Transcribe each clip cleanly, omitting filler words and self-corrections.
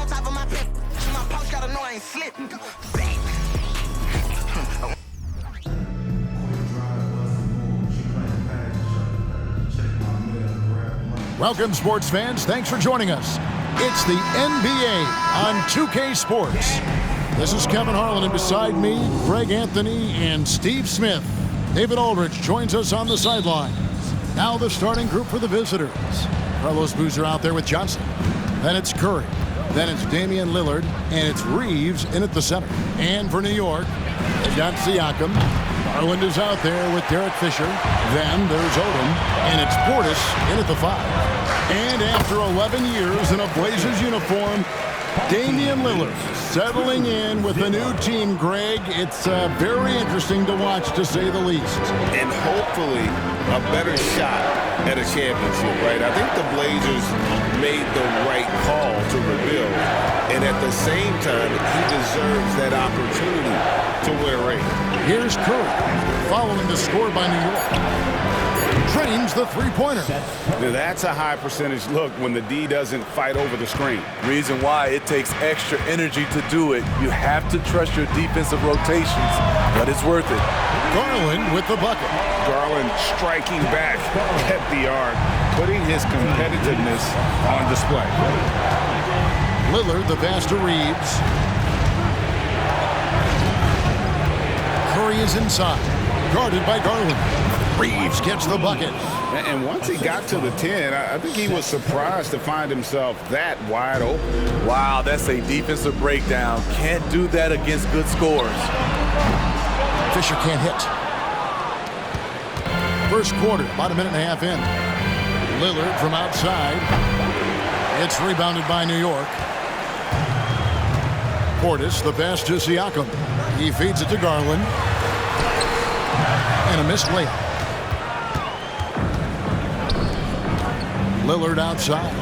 on top of my pimp. My post gotta know I ain't slipping. Welcome, sports fans. Thanks for joining us. It's the NBA on 2K Sports. This is Kevin Harlan, and beside me, Greg Anthony and Steve Smith. David Aldridge joins us on the sidelines. Now the starting group for the visitors. Carlos Boozer out there with Johnson. Then it's Curry. Then it's Damian Lillard. And it's Reeves in at the center. And for New York, they've got Siakam. Garland is out there with Derek Fisher. Then there's Odom. And it's Portis in at the 5. And after 11 years in a Blazers uniform, Damian Lillard settling in with the new team, Greg. It's very interesting to watch, to say the least. And hopefully a better shot at a championship, right? I think the Blazers made the right call to rebuild. And at the same time, he deserves that opportunity to wear a ring. Here's Curry following the score by New York. Trains the three-pointer. Now that's a high percentage look when the D doesn't fight over the screen. Reason why it takes extra energy to do it. You have to trust your defensive rotations, but it's worth it. Garland with the bucket. Garland striking back at the arc, putting his competitiveness on display. Lillard, the pass to Reeves. Curry is inside, guarded by Garland. Reeves gets the bucket. And once he got to the 10, I think he was surprised to find himself that wide open. Wow, that's a defensive breakdown. Can't do that against good scores. Fisher can't hit. First quarter, about a minute and a half in. Lillard from outside. It's rebounded by New York. Portis, the pass to Siakam. He feeds it to Garland. And a missed layup. Lillard outside.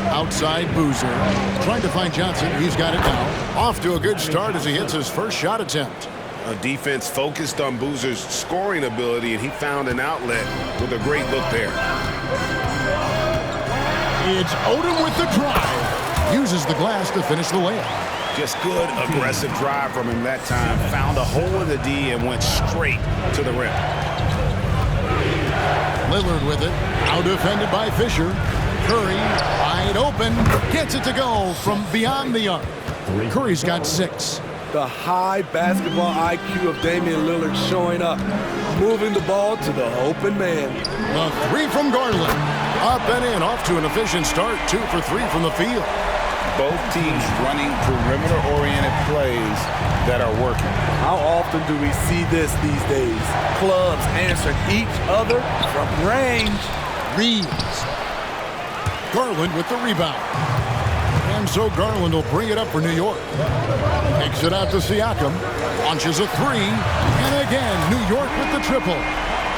Outside Boozer. Trying to find Johnson. He's got it now. Off to a good start as he hits his first shot attempt. A defense focused on Boozer's scoring ability, and he found an outlet with a great look there. It's Odom with the drive. Uses the glass to finish the layup. Just good, aggressive drive from him that time. Found a hole in the D and went straight to the rim. Lillard with it. Now defended by Fisher. Curry, wide open. Gets it to go from beyond the arc. Curry's got 6. The high basketball IQ of Damian Lillard showing up. Moving the ball to the open man. The 3 from Garland. Up and in. Off to an efficient start. 2 for 3 from the field. Both teams running perimeter-oriented plays that are working. How often do we see this these days? Clubs answering each other from range. Reeves. Garland with the rebound. And so Garland will bring it up for New York. Takes it out to Siakam. Launches a 3. And again, New York with the triple.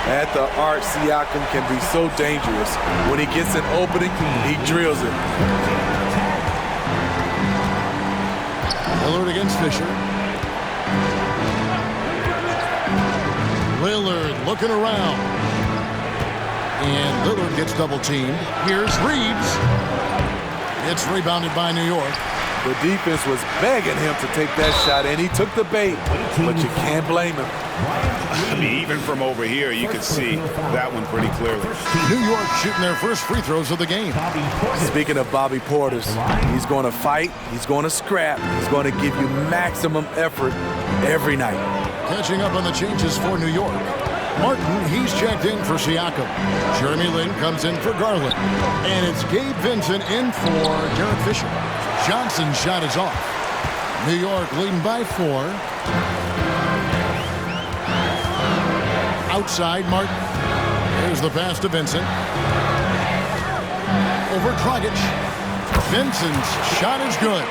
At the arc, Siakam can be so dangerous. When he gets an opening, he drills it. Lillard against Fisher. Lillard looking around. And Lillard gets double teamed. Here's Reeves. It's rebounded by New York. The defense was begging him to take that shot, and he took the bait. But you can't blame him. I mean, even from over here, you could see that one pretty clearly. New York shooting their first free throws of the game. Speaking of Bobby Portis, he's going to fight, he's going to scrap, he's going to give you maximum effort every night. Catching up on the changes for New York. Martin, he's checked in for Siakam. Jeremy Lin comes in for Garland. And it's Gabe Vincent in for Derek Fisher. Johnson's shot is off. New York leading by 4. Outside, Martin. There's the pass to Vincent. Over Dragic. Vincent's shot is good.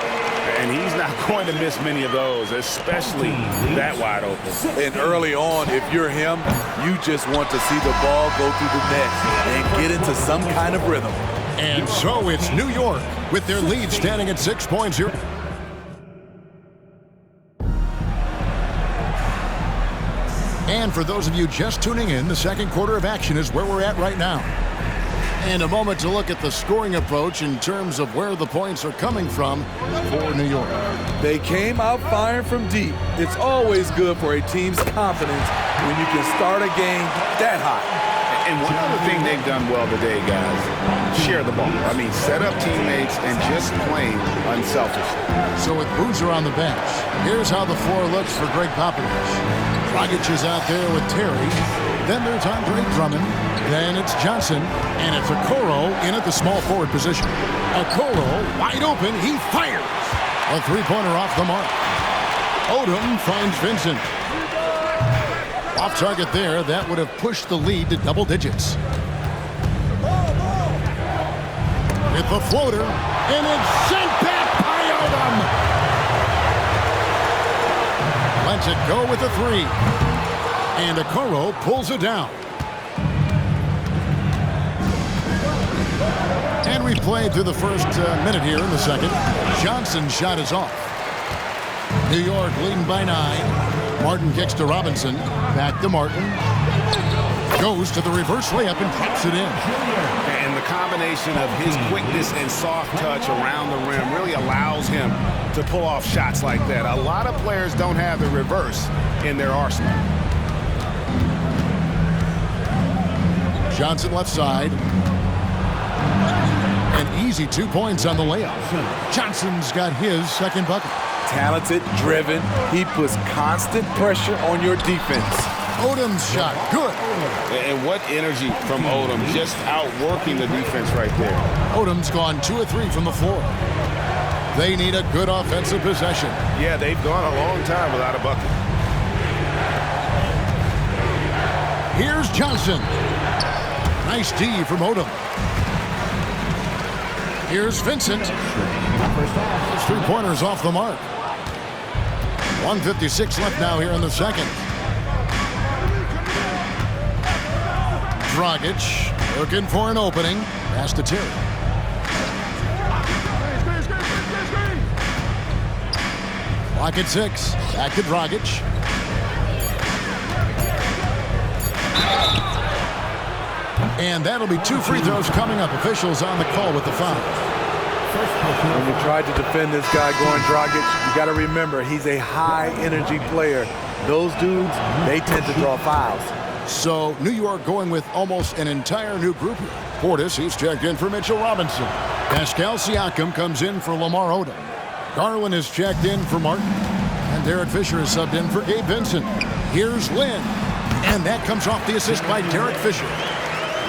And he's not going to miss many of those, especially that wide open. And early on, if you're him, you just want to see the ball go through the net and get into some kind of rhythm. And so it's New York with their lead standing at 6.0. And for those of you just tuning in, the second quarter of action is where we're at right now. And a moment to look at the scoring approach in terms of where the points are coming from for New York. They came out firing from deep. It's always good for a team's confidence when you can start a game that hot. And one other thing they've done well today, guys, share the ball. I mean, set up teammates and just plain unselfishly. So with Boozer on the bench, here's how the floor looks for Greg Popovich. Dragic is out there with Terry. Then there's Andre Drummond. Then it's Johnson. And it's Okoro in at the small forward position. Okoro wide open. He fires. A three-pointer off the mark. Odom finds Vincent. Off target there. That would have pushed the lead to double digits. With the floater. And it's sent back by Odom. Lets it go with the three. And Okoro pulls it down. And we've played through the first minute here in the second. Johnson's shot is off. New York leading by 9. Martin kicks to Robinson. Back to Martin. Goes to the reverse layup and drops it in. And the combination of his quickness and soft touch around the rim really allows him to pull off shots like that. A lot of players don't have the reverse in their arsenal. Johnson left side. An easy 2 points on the layup. Johnson's got his second bucket. Talented, driven. He puts constant pressure on your defense. Odom's shot, good. And what energy from Odom, just outworking the defense right there. Odom's gone 2 of 3 from the floor. They need a good offensive possession. Yeah, they've gone a long time without a bucket. Here's Johnson. Nice D from Odom. Here's Vincent. His three-pointers off the mark. 1:56 left now here in the second. Dragic looking for an opening. Pass to Terry. Clock at 6. Back to Dragic. And that'll be 2 free throws coming up. Officials on the call with the foul. When you try to defend this guy going Dragic, you got to remember he's a high-energy player. Those dudes, they tend to draw fouls. So New York going with almost an entire new group here. Portis, he's checked in for Mitchell Robinson. Pascal Siakam comes in for Lamar Odom. Garland is checked in for Martin. And Derek Fisher is subbed in for Gabe Vincent. Here's Lynn. And that comes off the assist by Derek Fisher.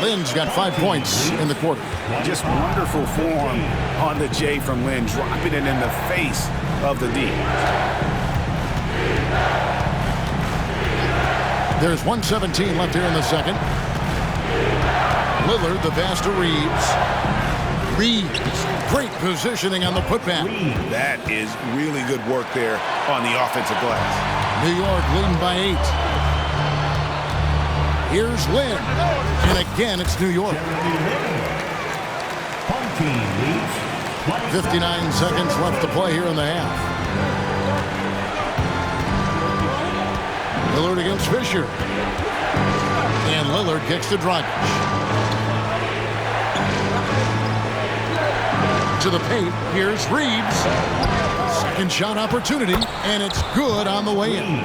Lynn's got 5 points in the quarter. Just wonderful form on the J from Lynn, dropping it in the face of the D. There's 1:17 left here in the second. Lillard, the pass to Reeves. Reeves, great positioning on the putback. That is really good work there on the offensive glass. New York leading by 8. Here's Lynn. And again, it's New York. 59 seconds left to play here in the half. Lillard against Fisher. And Lillard kicks to Dragic. To the paint. Here's Reeves. Second shot opportunity. And it's good on the way in.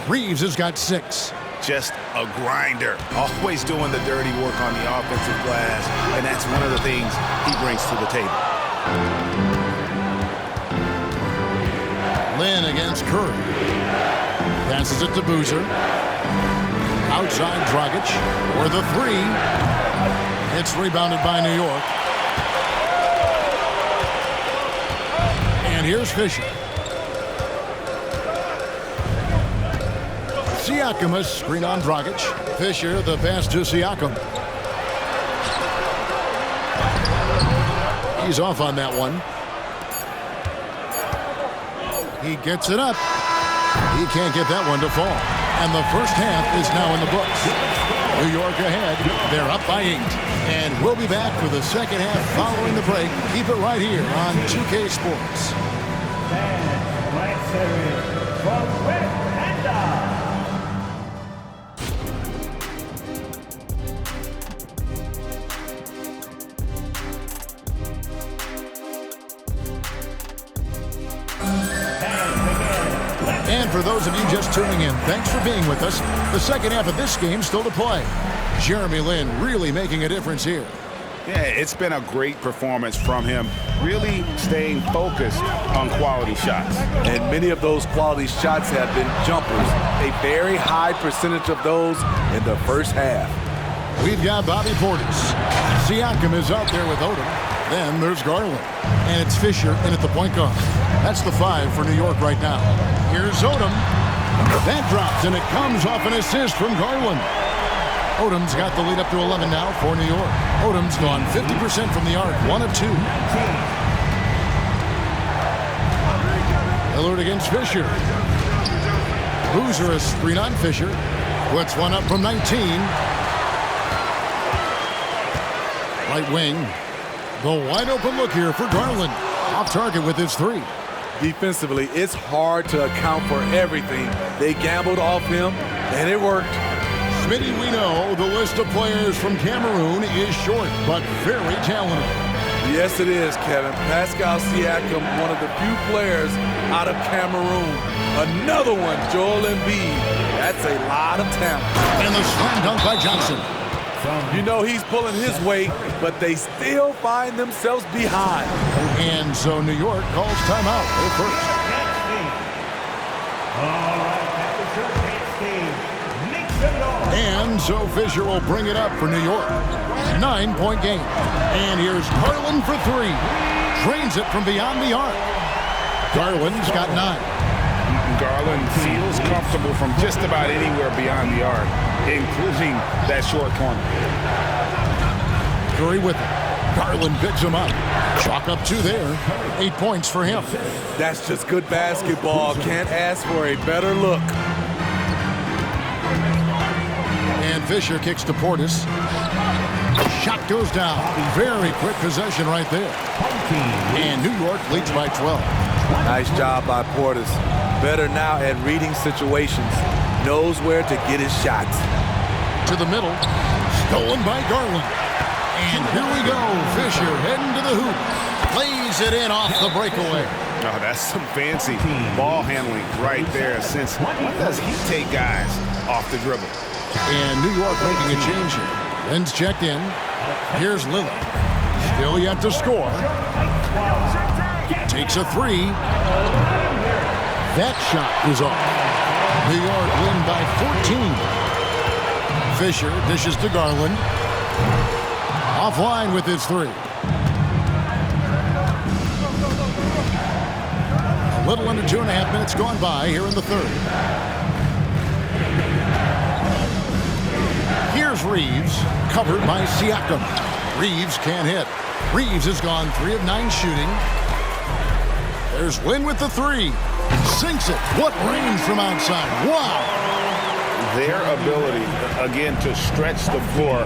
Reeves has got 6. Just a grinder, always doing the dirty work on the offensive glass, and that's one of the things he brings to the table. Lynn against Curry. Passes it to Boozer. Outside Dragic for the 3. It's rebounded by New York. And here's Fisher. Siakam has screen on Dragic. Fisher, the pass to Siakam. He's off on that one. He gets it up. He can't get that one to fall. And the first half is now in the books. New York ahead. They're up by 8. And we'll be back for the second half following the break. Keep it right here on 2K Sports. for those of you just tuning in, thanks for being with us. The second half of this game still to play. Jeremy Lin really making a difference here. Yeah, it's been a great performance from him, really staying focused on quality shots. And many of those quality shots have been jumpers. A very high percentage of those in the first half. We've got Bobby Portis. Siakam is out there with Odom. Then there's Garland. And it's Fisher in at the point guard. That's the 5 for New York right now. Here's Odom. That drops, and it comes off an assist from Garland. Odom's got the lead up to 11 now for New York. Odom's gone 50% from the arc, 1 of 2. Lillard against Fisher. Boozer a screen on Fisher. Puts one up from 19. Right wing. The wide open look here for Garland. Off target with his 3. Defensively, it's hard to account for everything. They gambled off him, and it worked. Smitty, we know the list of players from Cameroon is short, but very talented. Yes, it is, Kevin. Pascal Siakam, one of the few players out of Cameroon. Another one, Joel Embiid. That's a lot of talent. And the slam dunk by Johnson. You know he's pulling his weight, but they still find themselves behind. And so New York calls timeout. They're first. And so Fisher will bring it up for New York. 9-point game. And here's Garland for 3. Drains it from beyond the arc. Garland's got 9. Garland feels comfortable from just about anywhere beyond the arc, including that short corner. Curry with it. Garland picks him up. Chalk up 2 there. 8 points for him. That's just good basketball. Can't ask for a better look. And Fisher kicks to Portis. Shot goes down. Very quick possession right there. And New York leads by 12. Nice job by Portis. Better now at reading situations. Knows where to get his shots. To the middle. Stolen by Garland. And here we go. Fisher heading to the hoop. Lays it in off the breakaway. Oh, that's some fancy ball handling right there. Since when does he take guys off the dribble? And New York making a change here. Ben's checked in. Here's Lillard. Still yet to score. Takes a 3. That shot is off. New York win by 14. Fisher dishes to Garland. Offline with his 3. A little under 2.5 minutes gone by here in the third. Here's Reeves, covered by Siakam. Reeves can't hit. Reeves has gone 3 of 9 shooting. There's Lin with the 3. Sinks it. What range from outside. Wow. Their ability, again, to stretch the floor.